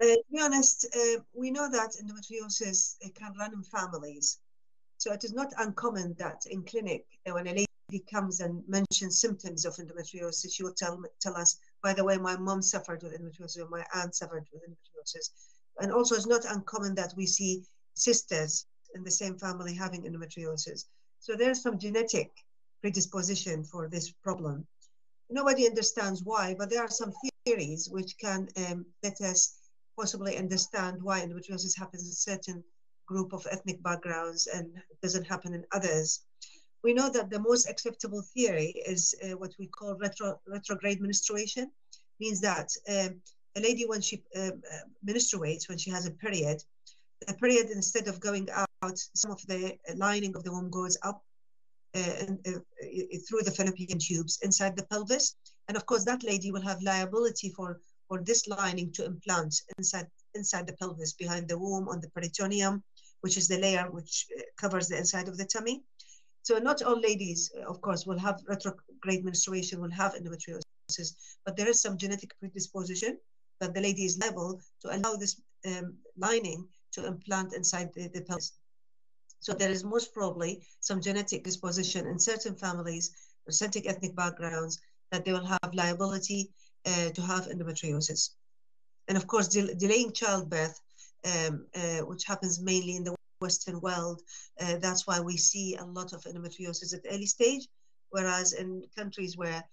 To be honest, we know that endometriosis can run in families. So it is not uncommon that in clinic, when a lady comes and mentions symptoms of endometriosis, she will tell us, by the way, my mom suffered with endometriosis, or my aunt suffered with endometriosis. And also, it's not uncommon that we see sisters in the same family having endometriosis. So there's some genetic predisposition for this problem. Nobody understands why, but there are some theories which can let us possibly understand why endometriosis happens in certain group of ethnic backgrounds and doesn't happen in others. We know that the most acceptable theory is what we call retrograde menstruation, means that a lady when she menstruates, when she has a period, the period instead of going out, some of the lining of the womb goes up and, through the fallopian tubes inside the pelvis. And of course, that lady will have liability for this lining to implant inside the pelvis, behind the womb, on the peritoneum, which is the layer which covers the inside of the tummy. So not all ladies, of course, will have retrograde menstruation, will have endometriosis, but there is some genetic predisposition that the lady is liable to allow this lining to implant inside the pelvis. So there is most probably some genetic disposition in certain families or certain ethnic backgrounds that they will have liability to have endometriosis. And of course, delaying childbirth, which happens mainly in the Western world, that's why we see a lot of endometriosis at early stage, whereas in countries where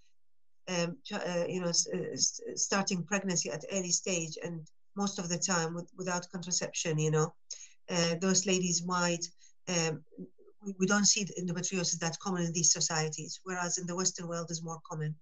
starting pregnancy at early stage and most of the time without contraception, those ladies might we don't see endometriosis that common in these societies, whereas in the Western world is more common.